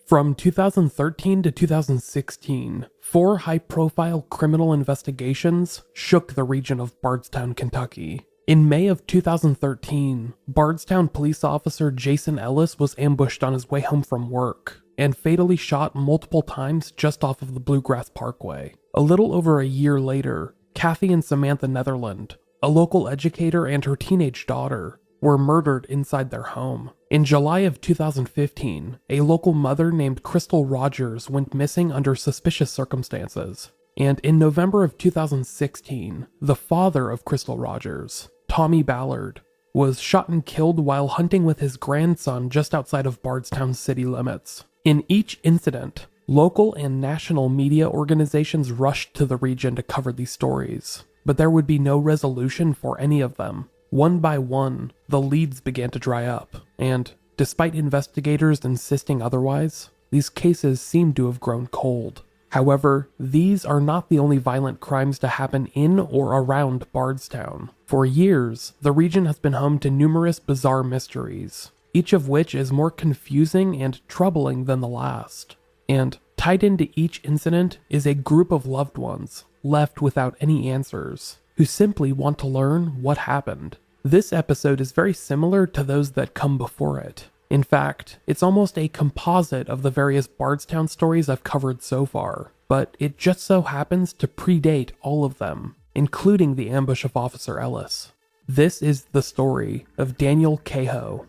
From 2013 to 2016, 4 high-profile criminal investigations shook the region of Bardstown, Kentucky. In May of 2013, Bardstown police officer Jason Ellis was ambushed on his way home from work and fatally shot multiple times just off of the Bluegrass Parkway. A little over a year later, Kathy and Samantha Netherland, a local educator and her teenage daughter, were murdered inside their home. In July of 2015, a local mother named Crystal Rogers went missing under suspicious circumstances. And in November of 2016, the father of Crystal Rogers, Tommy Ballard, was shot and killed while hunting with his grandson just outside of Bardstown city limits. In each incident, local and national media organizations rushed to the region to cover these stories, but there would be no resolution for any of them. One by one, the leads began to dry up, and despite investigators insisting otherwise, these cases seemed to have grown cold. However, these are not the only violent crimes to happen in or around Bardstown. For years, the region has been home to numerous bizarre mysteries, each of which is more confusing and troubling than the last. And tied into each incident is a group of loved ones left without any answers, who simply want to learn what happened. This episode is very similar to those that come before it. In fact, it's almost a composite of the various Bardstown stories I've covered so far, but it just so happens to predate all of them, including the ambush of Officer Ellis. This is the story of Daniel Kehoe.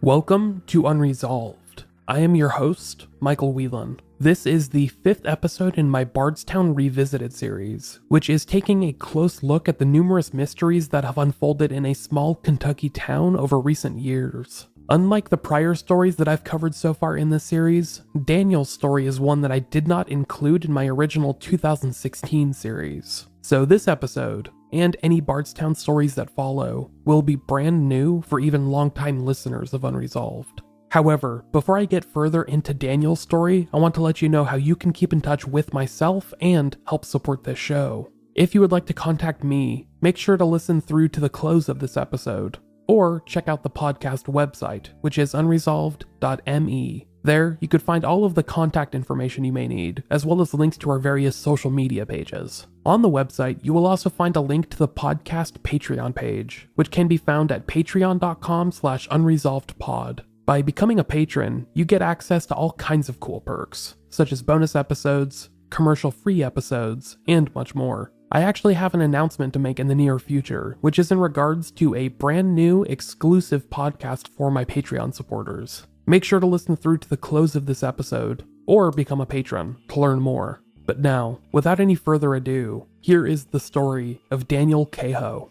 Welcome to Unresolved. I am your host, Micheal Whelan. This is the 5th episode in my Bardstown Revisited series, which is taking a close look at the numerous mysteries that have unfolded in a small Kentucky town over recent years. Unlike the prior stories that I've covered so far in this series, Daniel's story is one that I did not include in my original 2016 series. So this episode, and any Bardstown stories that follow, will be brand new for even longtime listeners of Unresolved. However, before I get further into Daniel's story, I want to let you know how you can keep in touch with myself and help support this show. If you would like to contact me, make sure to listen through to the close of this episode, or check out the podcast website, which is unresolved.me. There, you could find all of the contact information you may need, as well as links to our various social media pages. On the website, you will also find a link to the podcast Patreon page, which can be found at patreon.com/unresolvedpod. By becoming a patron, you get access to all kinds of cool perks, such as bonus episodes, commercial-free episodes, and much more. I actually have an announcement to make in the near future, which is in regards to a brand new exclusive podcast for my Patreon supporters. Make sure to listen through to the close of this episode, or become a patron to learn more. But now, without any further ado, here is the story of Daniel Kehoe.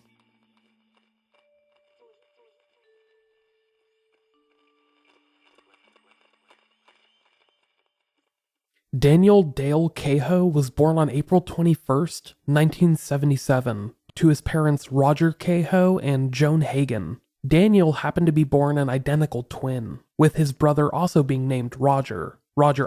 Daniel Dale Kehoe was born on April 21st, 1977, to his parents Roger Kehoe and Joan Hagen. Daniel happened to be born an identical twin, with his brother also being named Roger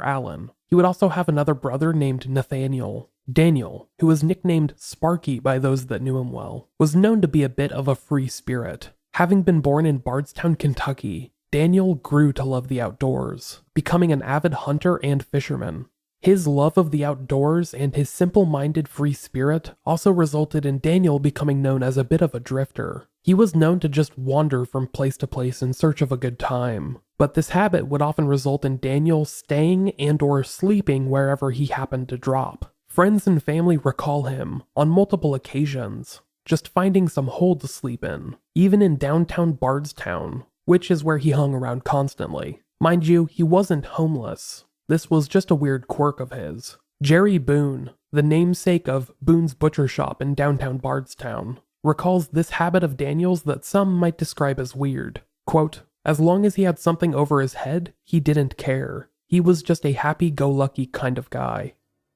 Allen. He would also have another brother named Nathaniel. Daniel, who was nicknamed Sparky by those that knew him well, was known to be a bit of a free spirit. Having been born in Bardstown, Kentucky, Daniel grew to love the outdoors, becoming an avid hunter and fisherman. His love of the outdoors and his simple-minded free spirit also resulted in Daniel becoming known as a bit of a drifter. He was known to just wander from place to place in search of a good time, but this habit would often result in Daniel staying and/or sleeping wherever he happened to drop. Friends and family recall him, on multiple occasions, just finding some hole to sleep in, even in downtown Bardstown, which is where he hung around constantly. Mind you, he wasn't homeless. This was just a weird quirk of his. Jerry Boone, the namesake of Boone's Butcher Shop in downtown Bardstown, recalls this habit of Daniel's that some might describe as weird. Quote, "As long as he had something over his head, he didn't care. He was just a happy-go-lucky kind of guy."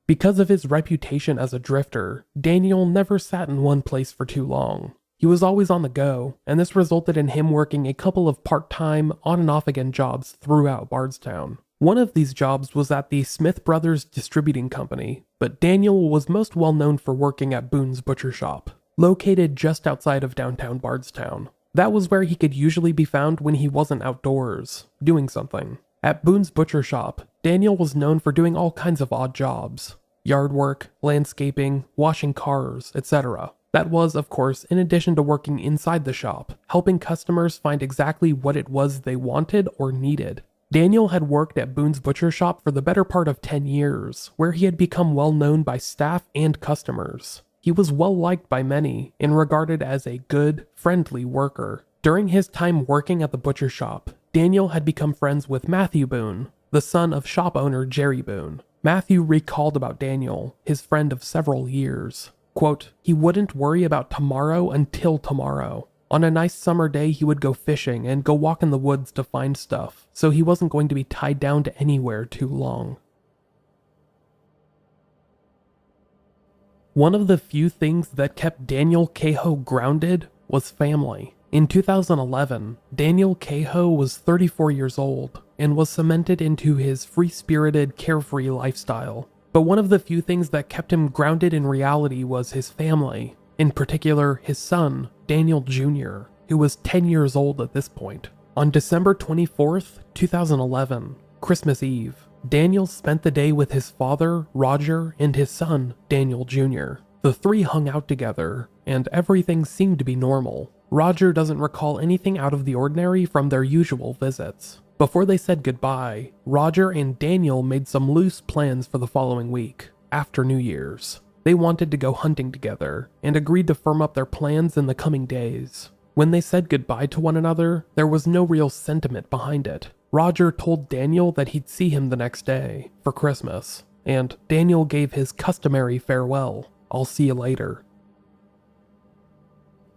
Because of his reputation as a drifter, Daniel never sat in one place for too long. He was always on the go, and this resulted in him working a couple of part-time, on-and-off-again jobs throughout Bardstown. One of these jobs was at the Smith Brothers Distributing Company, but Daniel was most well known for working at Boone's Butcher Shop, located just outside of downtown Bardstown. That was where he could usually be found when he wasn't outdoors, doing something. At Boone's butcher shop, Daniel was known for doing all kinds of odd jobs. Yard work, landscaping, washing cars, etc. That was, of course, in addition to working inside the shop, helping customers find exactly what it was they wanted or needed. Daniel had worked at Boone's butcher shop for the better part of 10 years, where he had become well known by staff and customers. He was well liked by many and regarded as a good, friendly worker. During his time working at the butcher shop, Daniel had become friends with Matthew Boone, the son of shop owner Jerry Boone. Matthew recalled about Daniel, his friend of several years. Quote, "He wouldn't worry about tomorrow until tomorrow. On a nice summer day, he would go fishing and go walk in the woods to find stuff, so he wasn't going to be tied down to anywhere too long." One of the few things that kept Daniel Kehoe grounded was family. In 2011, Daniel Kehoe was 34 years old and was cemented into his free-spirited, carefree lifestyle. But one of the few things that kept him grounded in reality was his family, in particular his son, Daniel Jr., who was 10 years old at this point. On December 24th, 2011, Christmas Eve, Daniel spent the day with his father, Roger, and his son, Daniel Jr. The three hung out together, and everything seemed to be normal. Roger doesn't recall anything out of the ordinary from their usual visits. Before they said goodbye, Roger and Daniel made some loose plans for the following week, after New Year's. They wanted to go hunting together, and agreed to firm up their plans in the coming days. When they said goodbye to one another, there was no real sentiment behind it. Roger told Daniel that he'd see him the next day, for Christmas, and Daniel gave his customary farewell, "I'll see you later."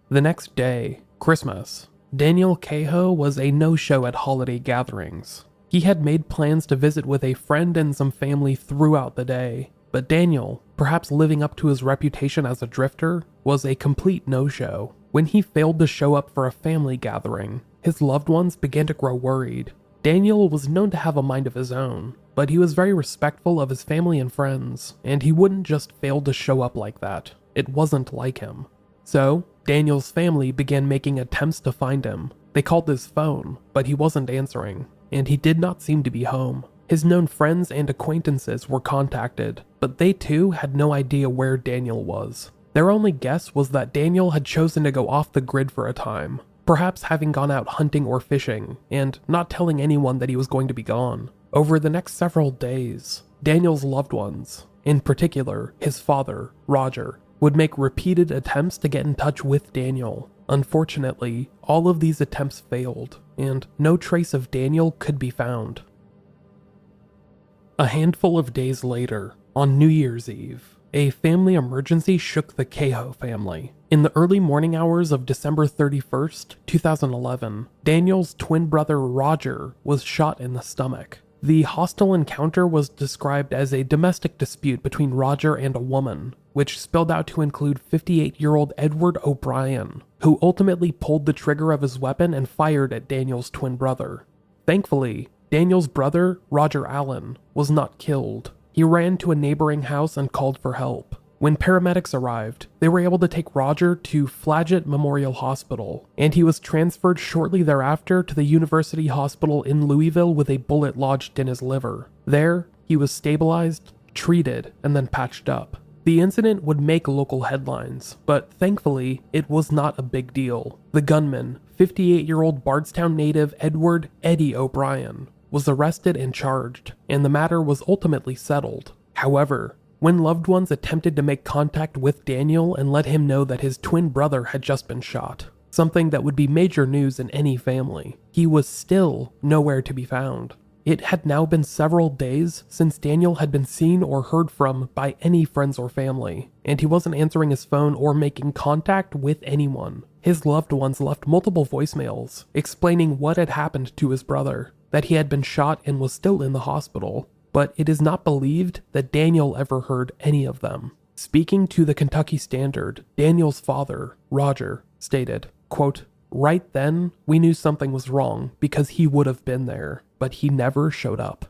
The next day, Christmas, Daniel Kehoe was a no-show at holiday gatherings. He had made plans to visit with a friend and some family throughout the day, but Daniel, perhaps living up to his reputation as a drifter, was a complete no-show. When he failed to show up for a family gathering, his loved ones began to grow worried. Daniel was known to have a mind of his own, but he was very respectful of his family and friends, and he wouldn't just fail to show up like that. It wasn't like him. So, Daniel's family began making attempts to find him. They called his phone, but he wasn't answering, and he did not seem to be home. His known friends and acquaintances were contacted, but they too had no idea where Daniel was. Their only guess was that Daniel had chosen to go off the grid for a time, perhaps having gone out hunting or fishing, and not telling anyone that he was going to be gone. Over the next several days, Daniel's loved ones, in particular his father, Roger, would make repeated attempts to get in touch with Daniel. Unfortunately, all of these attempts failed, and no trace of Daniel could be found. A handful of days later, on New Year's Eve, a family emergency shook the Kehoe family. In the early morning hours of December 31st, 2011, Daniel's twin brother Roger was shot in the stomach. The hostile encounter was described as a domestic dispute between Roger and a woman, which spilled out to include 58-year-old Edward O'Brien, who ultimately pulled the trigger of his weapon and fired at Daniel's twin brother. Thankfully, Daniel's brother, Roger Allen, was not killed. He ran to a neighboring house and called for help. When paramedics arrived, they were able to take Roger to Flagget Memorial Hospital, and he was transferred shortly thereafter to the University Hospital in Louisville with a bullet lodged in his liver. There, he was stabilized, treated, and then patched up. The incident would make local headlines, but thankfully, it was not a big deal. The gunman, 58-year-old Bardstown native Edward "Eddie" O'Brien, was arrested and charged, and the matter was ultimately settled. However, when loved ones attempted to make contact with Daniel and let him know that his twin brother had just been shot, something that would be major news in any family, he was still nowhere to be found. It had now been several days since Daniel had been seen or heard from by any friends or family, and he wasn't answering his phone or making contact with anyone. His loved ones left multiple voicemails explaining what had happened to his brother, that he had been shot and was still in the hospital, but it is not believed that Daniel ever heard any of them. Speaking to the Kentucky Standard, Daniel's father, Roger, stated, quote, "Right then, we knew something was wrong because he would have been there, but he never showed up."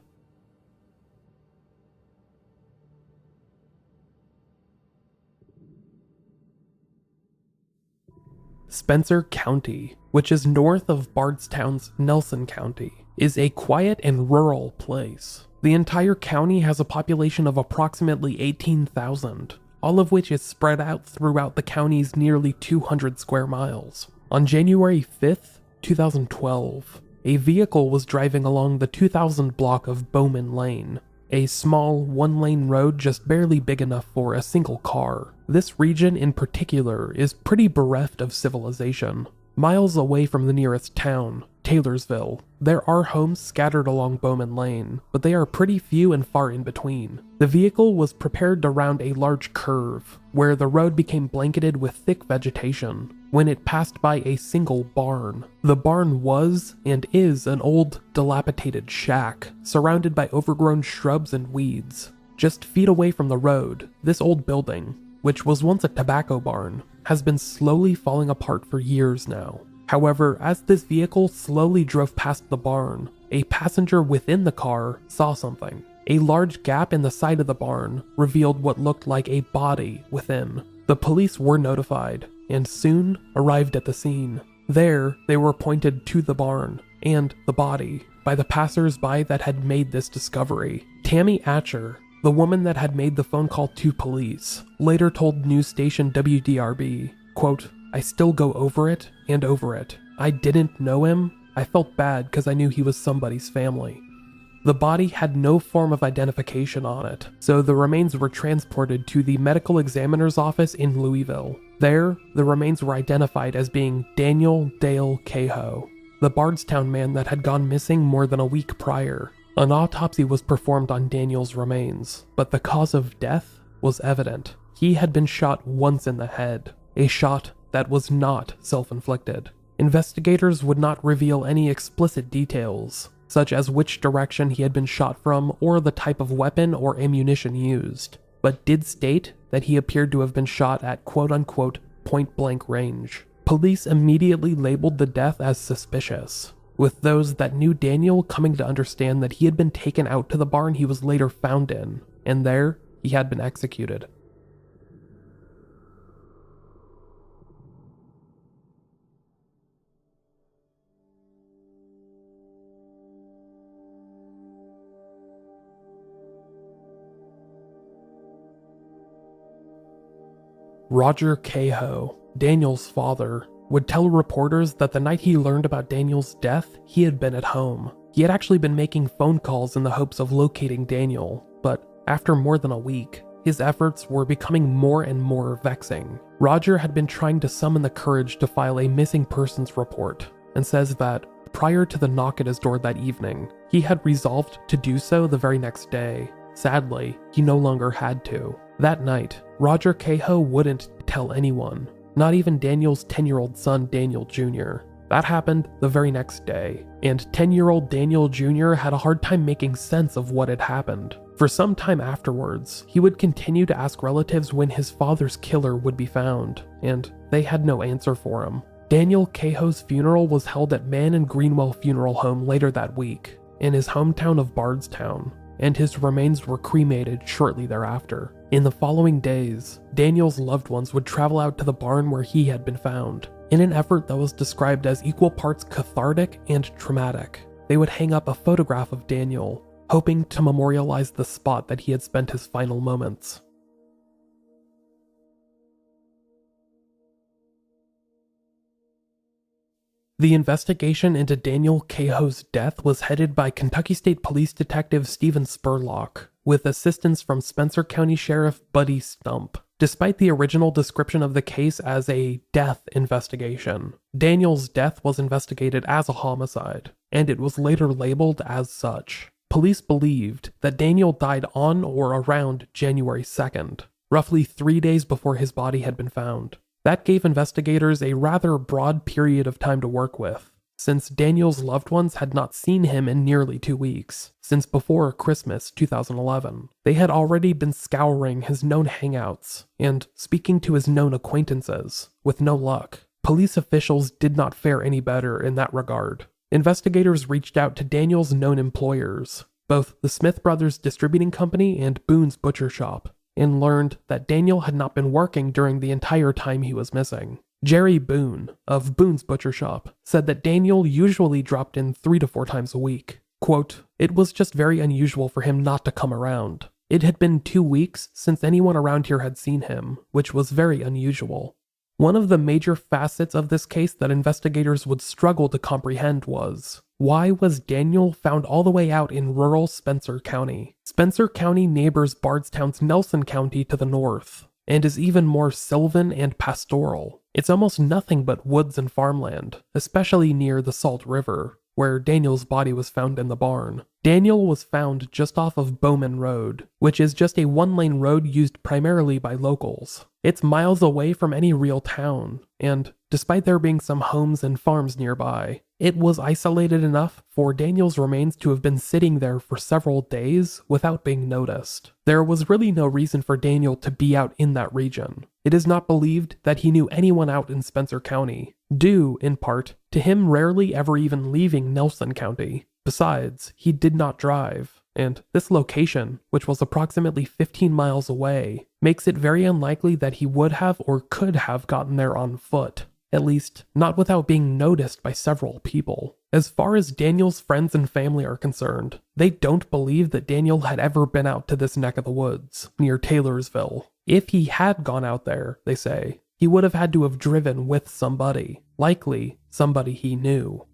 Spencer County, which is north of Bardstown's Nelson County, is a quiet and rural place. The entire county has a population of approximately 18,000, all of which is spread out throughout the county's nearly 200 square miles. On January 5th, 2012, a vehicle was driving along the 2000 block of Bowman Lane, a small one-lane road just barely big enough for a single car. This region in particular is pretty bereft of civilization. Miles away from the nearest town, Taylorsville, there are homes scattered along Bowman Lane, but they are pretty few and far in between. The vehicle was prepared to round a large curve, where the road became blanketed with thick vegetation, when it passed by a single barn. The barn was, and is, an old, dilapidated shack, surrounded by overgrown shrubs and weeds. Just feet away from the road, this old building, which was once a tobacco barn, has been slowly falling apart for years now. However, as this vehicle slowly drove past the barn, a passenger within the car saw something. A large gap in the side of the barn revealed what looked like a body within. The police were notified, and soon arrived at the scene. There, they were pointed to the barn, and the body, by the passers-by that had made this discovery. Tammy Atcher, the woman that had made the phone call to police, later told news station WDRB, quote, "I still go over it and over it. I didn't know him. I felt bad because I knew he was somebody's family." The body had no form of identification on it, so the remains were transported to the medical examiner's office in Louisville. There, the remains were identified as being Daniel Dale Kehoe, the Bardstown man that had gone missing more than a week prior. An autopsy was performed on Daniel's remains, but the cause of death was evident. He had been shot once in the head, a shot that was not self-inflicted. Investigators would not reveal any explicit details, such as which direction he had been shot from or the type of weapon or ammunition used, but did state that he appeared to have been shot at quote-unquote point-blank range. Police immediately labeled the death as suspicious, with those that knew Daniel coming to understand that he had been taken out to the barn he was later found in, and there he had been executed. Roger Cahoe, Daniel's father, would tell reporters that the night he learned about Daniel's death, he had been at home. He had actually been making phone calls in the hopes of locating Daniel, but after more than a week, his efforts were becoming more and more vexing. Roger had been trying to summon the courage to file a missing persons report, and says that prior to the knock at his door that evening, he had resolved to do so the very next day. Sadly, he no longer had to. That night, Roger Kehoe wouldn't tell anyone, not even Daniel's 10-year-old son Daniel Jr. That happened the very next day, and 10-year-old Daniel Jr. had a hard time making sense of what had happened. For some time afterwards, he would continue to ask relatives when his father's killer would be found, and they had no answer for him. Daniel Kehoe's funeral was held at Mann and Greenwell Funeral Home later that week, in his hometown of Bardstown, and his remains were cremated shortly thereafter. In the following days, Daniel's loved ones would travel out to the barn where he had been found. In an effort that was described as equal parts cathartic and traumatic, they would hang up a photograph of Daniel, hoping to memorialize the spot that he had spent his final moments. The investigation into Daniel Kehoe's death was headed by Kentucky State Police Detective Stephen Spurlock, with assistance from Spencer County Sheriff Buddy Stump. Despite the original description of the case as a death investigation, Daniel's death was investigated as a homicide, and it was later labeled as such. Police believed that Daniel died on or around January 2nd, roughly 3 days before his body had been found. That gave investigators a rather broad period of time to work with, since Daniel's loved ones had not seen him in nearly 2 weeks, since before Christmas 2011. They had already been scouring his known hangouts and speaking to his known acquaintances, with no luck. Police officials did not fare any better in that regard. Investigators reached out to Daniel's known employers, both the Smith Brothers Distributing Company and Boone's Butcher Shop, and learned that Daniel had not been working during the entire time he was missing. Jerry Boone, of Boone's Butcher Shop, said that Daniel usually dropped in 3 to 4 times a week. Quote, "It was just very unusual for him not to come around. It had been 2 weeks since anyone around here had seen him, which was very unusual." One of the major facets of this case that investigators would struggle to comprehend was, why was Daniel found all the way out in rural Spencer County? Spencer County neighbors Bardstown's Nelson County to the north, and is even more sylvan and pastoral. It's almost nothing but woods and farmland, especially near the Salt River, where Daniel's body was found in the barn. Daniel was found just off of Bowman Road, which is just a 1-lane road used primarily by locals. It's miles away from any real town, and despite there being some homes and farms nearby, it was isolated enough for Daniel's remains to have been sitting there for several days without being noticed. There was really no reason for Daniel to be out in that region. It is not believed that he knew anyone out in Spencer County, due, in part, to him rarely ever even leaving Nelson County. Besides, he did not drive, and this location, which was approximately 15 miles away, makes it very unlikely that he would have or could have gotten there on foot. At least, not without being noticed by several people. As far as Daniel's friends and family are concerned, they don't believe that Daniel had ever been out to this neck of the woods, near Taylorsville. If he had gone out there, they say, he would have had to have driven with somebody, likely somebody he knew.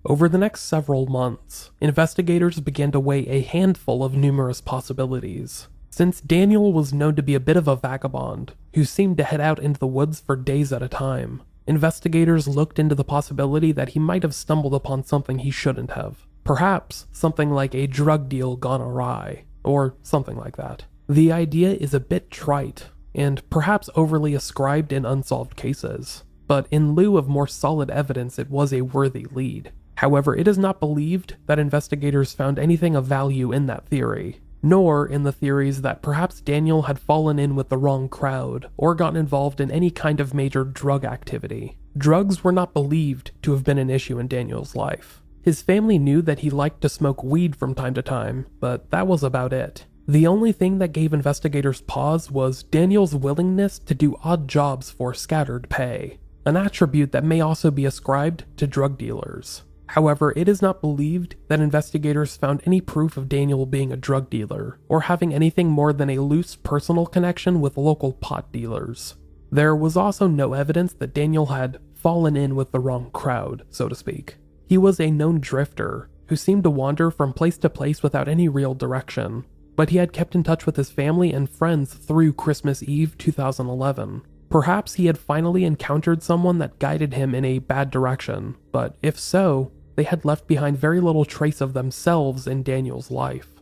Over the next several months, investigators began to weigh a handful of numerous possibilities. Since Daniel was known to be a bit of a vagabond, who seemed to head out into the woods for days at a time, investigators looked into the possibility that he might have stumbled upon something he shouldn't have. Perhaps something like a drug deal gone awry, or something like that. The idea is a bit trite, and perhaps overly ascribed in unsolved cases, but in lieu of more solid evidence, it was a worthy lead. However, it is not believed that investigators found anything of value in that theory, nor in the theories that perhaps Daniel had fallen in with the wrong crowd or gotten involved in any kind of major drug activity. Drugs were not believed to have been an issue in Daniel's life. His family knew that he liked to smoke weed from time to time, but that was about it. The only thing that gave investigators pause was Daniel's willingness to do odd jobs for scattered pay, an attribute that may also be ascribed to drug dealers. However, it is not believed that investigators found any proof of Daniel being a drug dealer, or having anything more than a loose personal connection with local pot dealers. There was also no evidence that Daniel had fallen in with the wrong crowd, so to speak. He was a known drifter, who seemed to wander from place to place without any real direction, but he had kept in touch with his family and friends through Christmas Eve 2011. Perhaps he had finally encountered someone that guided him in a bad direction, but if so, they had left behind very little trace of themselves in Daniel's life.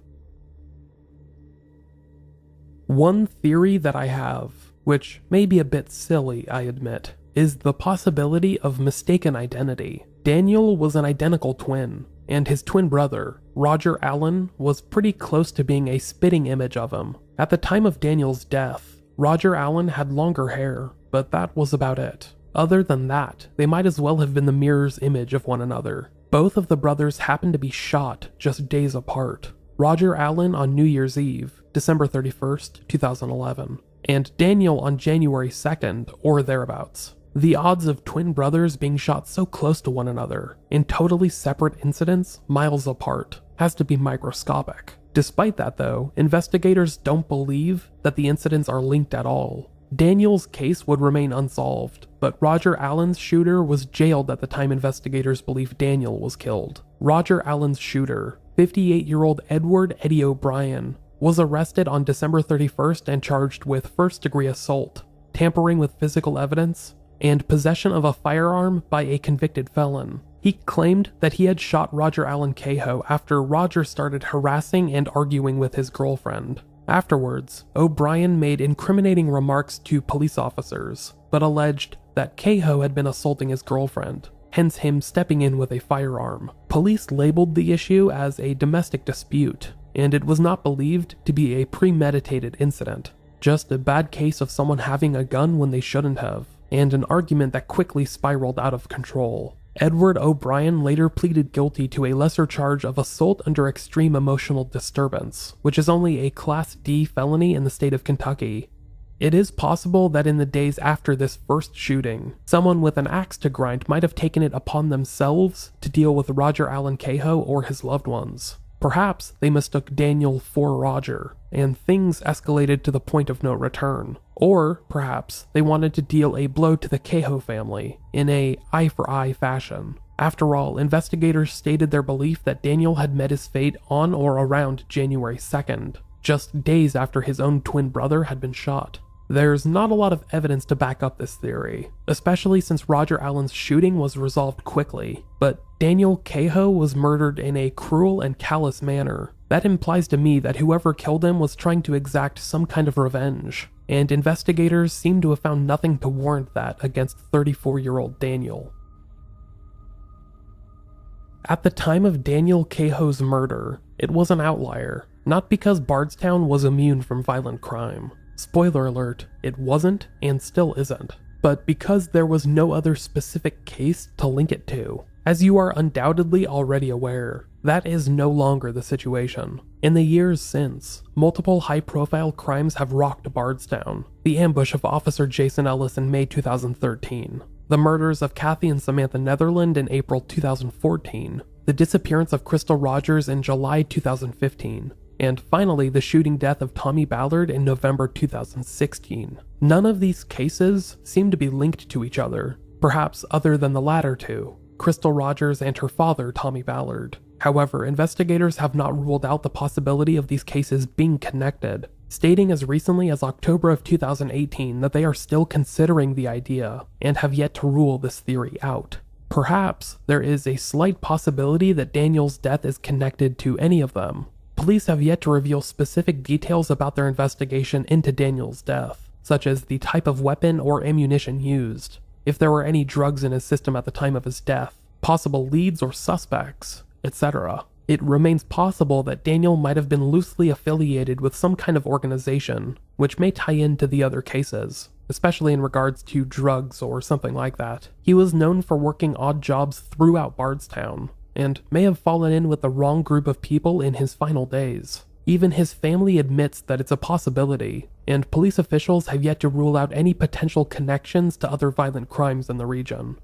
One theory that I have, which may be a bit silly, I admit, is the possibility of mistaken identity. Daniel was an identical twin, and his twin brother, Roger Allen, was pretty close to being a spitting image of him. At the time of Daniel's death, Roger Allen had longer hair, but that was about it. Other than that, they might as well have been the mirror's image of one another. Both of the brothers happened to be shot just days apart. Roger Allen on New Year's Eve, December 31st, 2011, and Daniel on January 2nd, or thereabouts. The odds of twin brothers being shot so close to one another, in totally separate incidents, miles apart, has to be microscopic. Despite that though, investigators don't believe that the incidents are linked at all. Daniel's case would remain unsolved, but Roger Allen's shooter was jailed at the time investigators believe Daniel was killed. Roger Allen's shooter, 58-year-old Edward Eddie O'Brien, was arrested on December 31st and charged with first-degree assault, tampering with physical evidence, and possession of a firearm by a convicted felon. He claimed that he had shot Roger Allen Kehoe after Roger started harassing and arguing with his girlfriend. Afterwards, O'Brien made incriminating remarks to police officers, but alleged that Kehoe had been assaulting his girlfriend, hence him stepping in with a firearm. Police labeled the issue as a domestic dispute, and it was not believed to be a premeditated incident, just a bad case of someone having a gun when they shouldn't have, and an argument that quickly spiraled out of control. Edward O'Brien later pleaded guilty to a lesser charge of assault under extreme emotional disturbance, which is only a Class D felony in the state of Kentucky. It is possible that in the days after this first shooting, someone with an axe to grind might have taken it upon themselves to deal with Roger Allen Kehoe or his loved ones. Perhaps they mistook Daniel for Roger, and things escalated to the point of no return. Or perhaps they wanted to deal a blow to the Kehoe family in a eye-for-eye fashion. After all, investigators stated their belief that Daniel had met his fate on or around January 2nd, just days after his own twin brother had been shot. There's not a lot of evidence to back up this theory, especially since Roger Allen's shooting was resolved quickly, but Daniel Kehoe was murdered in a cruel and callous manner. That implies to me that whoever killed him was trying to exact some kind of revenge, and investigators seem to have found nothing to warrant that against 34-year-old Daniel. At the time of Daniel Kehoe's murder, it was an outlier, not because Bardstown was immune from violent crime. Spoiler alert, it wasn't and still isn't, but because there was no other specific case to link it to. As you are undoubtedly already aware, that is no longer the situation. In the years since, multiple high-profile crimes have rocked Bardstown. The ambush of Officer Jason Ellis in May 2013, the murders of Kathy and Samantha Netherland in April 2014, the disappearance of Crystal Rogers in July 2015, and finally the shooting death of Tommy Ballard in November 2016. None of these cases seem to be linked to each other, perhaps other than the latter two, Crystal Rogers and her father, Tommy Ballard. However, investigators have not ruled out the possibility of these cases being connected, stating as recently as October of 2018 that they are still considering the idea and have yet to rule this theory out. Perhaps there is a slight possibility that Daniel's death is connected to any of them. Police have yet to reveal specific details about their investigation into Daniel's death, such as the type of weapon or ammunition used, if there were any drugs in his system at the time of his death, possible leads or suspects, etc. It remains possible that Daniel might have been loosely affiliated with some kind of organization, which may tie into the other cases, especially in regards to drugs or something like that. He was known for working odd jobs throughout Bardstown, and may have fallen in with the wrong group of people in his final days. Even his family admits that it's a possibility, and police officials have yet to rule out any potential connections to other violent crimes in the region.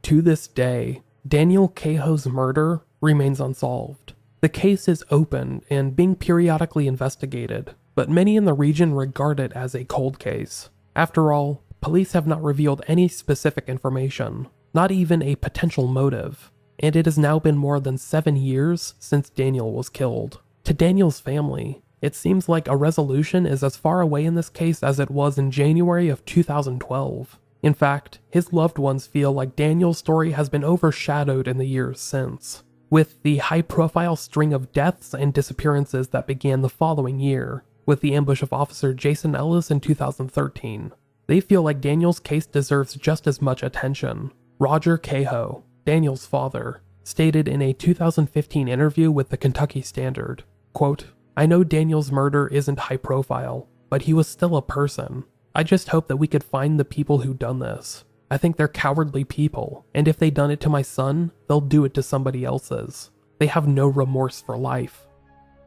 To this day, Daniel Kehoe's murder remains unsolved. The case is open and being periodically investigated, but many in the region regard it as a cold case. After all, police have not revealed any specific information, not even a potential motive, and it has now been more than 7 years since Daniel was killed. To Daniel's family, it seems like a resolution is as far away in this case as it was in January of 2012. In fact, his loved ones feel like Daniel's story has been overshadowed in the years since, with the high-profile string of deaths and disappearances that began the following year, with the ambush of Officer Jason Ellis in 2013. They feel like Daniel's case deserves just as much attention. Roger Kehoe, Daniel's father, stated in a 2015 interview with the Kentucky Standard, quote, "I know Daniel's murder isn't high-profile, but he was still a person. I just hope that we could find the people who done this. I think they're cowardly people, and if they done it to my son, they'll do it to somebody else's. They have no remorse for life."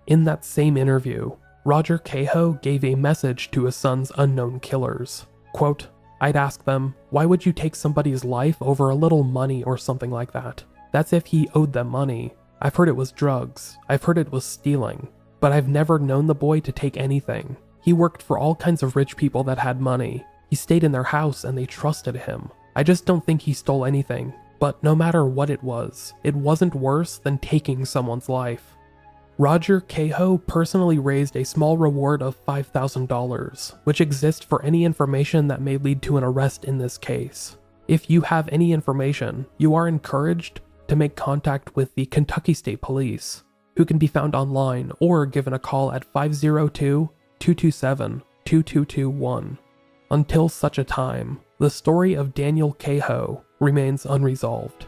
In that same interview, Roger Kehoe gave a message to his son's unknown killers. Quote, "I'd ask them, why would you take somebody's life over a little money or something like that? That's if he owed them money. I've heard it was drugs. I've heard it was stealing. But I've never known the boy to take anything. He worked for all kinds of rich people that had money. He stayed in their house and they trusted him. I just don't think he stole anything. But no matter what it wasn't worse than taking someone's life." Roger Kehoe personally raised a small reward of $5,000, which exists for any information that may lead to an arrest in this case. If you have any information, you are encouraged to make contact with the Kentucky State Police, who can be found online or given a call at 502-227-2221. Until such a time, the story of Daniel Kehoe remains unresolved.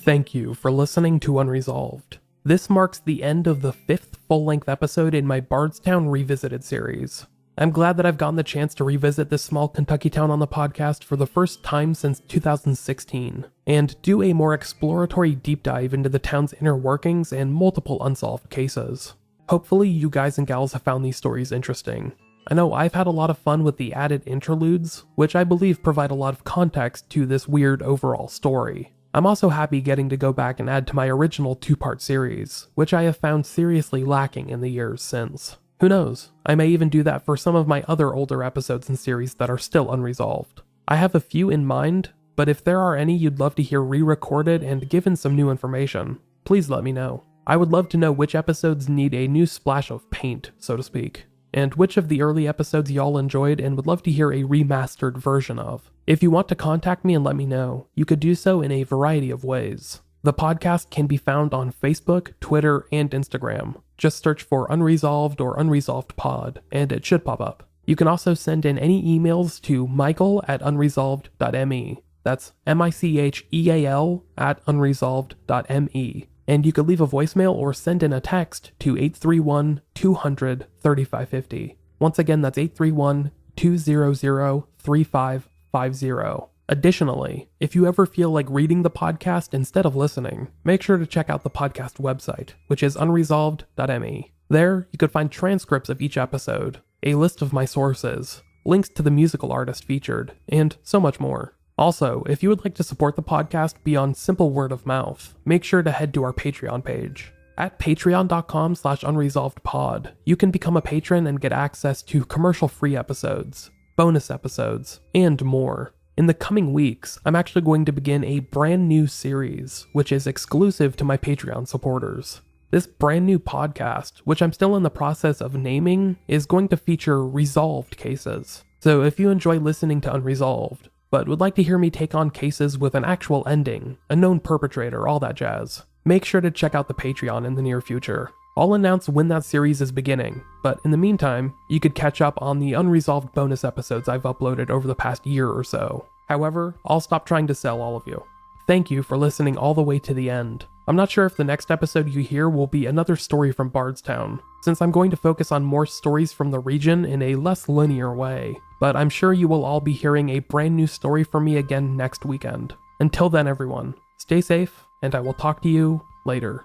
Thank you for listening to Unresolved. This marks the end of the 5th full-length episode in my Bardstown Revisited series. I'm glad that I've gotten the chance to revisit this small Kentucky town on the podcast for the first time since 2016, and do a more exploratory deep dive into the town's inner workings and multiple unsolved cases. Hopefully you guys and gals have found these stories interesting. I know I've had a lot of fun with the added interludes, which I believe provide a lot of context to this weird overall story. I'm also happy getting to go back and add to my original 2-part series, which I have found seriously lacking in the years since. Who knows, I may even do that for some of my other older episodes and series that are still unresolved. I have a few in mind, but if there are any you'd love to hear re-recorded and given some new information, please let me know. I would love to know which episodes need a new splash of paint, so to speak, and which of the early episodes y'all enjoyed and would love to hear a remastered version of. If you want to contact me and let me know, you could do so in a variety of ways. The podcast can be found on Facebook, Twitter, and Instagram. Just search for Unresolved or Unresolved Pod, and it should pop up. You can also send in any emails to micheal@unresolved.me. That's Micheal @unresolved.me. And you could leave a voicemail or send in a text to 831-200-3550. Once again, that's 831-200-3550. Additionally, if you ever feel like reading the podcast instead of listening, make sure to check out the podcast website, which is unresolved.me. There, you could find transcripts of each episode, a list of my sources, links to the musical artist featured, and so much more. Also, if you would like to support the podcast beyond simple word of mouth, make sure to head to our Patreon page. At patreon.com/unresolvedpod, you can become a patron and get access to commercial-free episodes, bonus episodes, and more. In the coming weeks, I'm actually going to begin a brand new series, which is exclusive to my Patreon supporters. This brand new podcast, which I'm still in the process of naming, is going to feature resolved cases. So if you enjoy listening to Unresolved, but would like to hear me take on cases with an actual ending, a known perpetrator, all that jazz, make sure to check out the Patreon in the near future. I'll announce when that series is beginning, but in the meantime, you could catch up on the unresolved bonus episodes I've uploaded over the past year or so. However, I'll stop trying to sell all of you. Thank you for listening all the way to the end. I'm not sure if the next episode you hear will be another story from Bardstown, since I'm going to focus on more stories from the region in a less linear way, but I'm sure you will all be hearing a brand new story from me again next weekend. Until then everyone, stay safe, and I will talk to you later.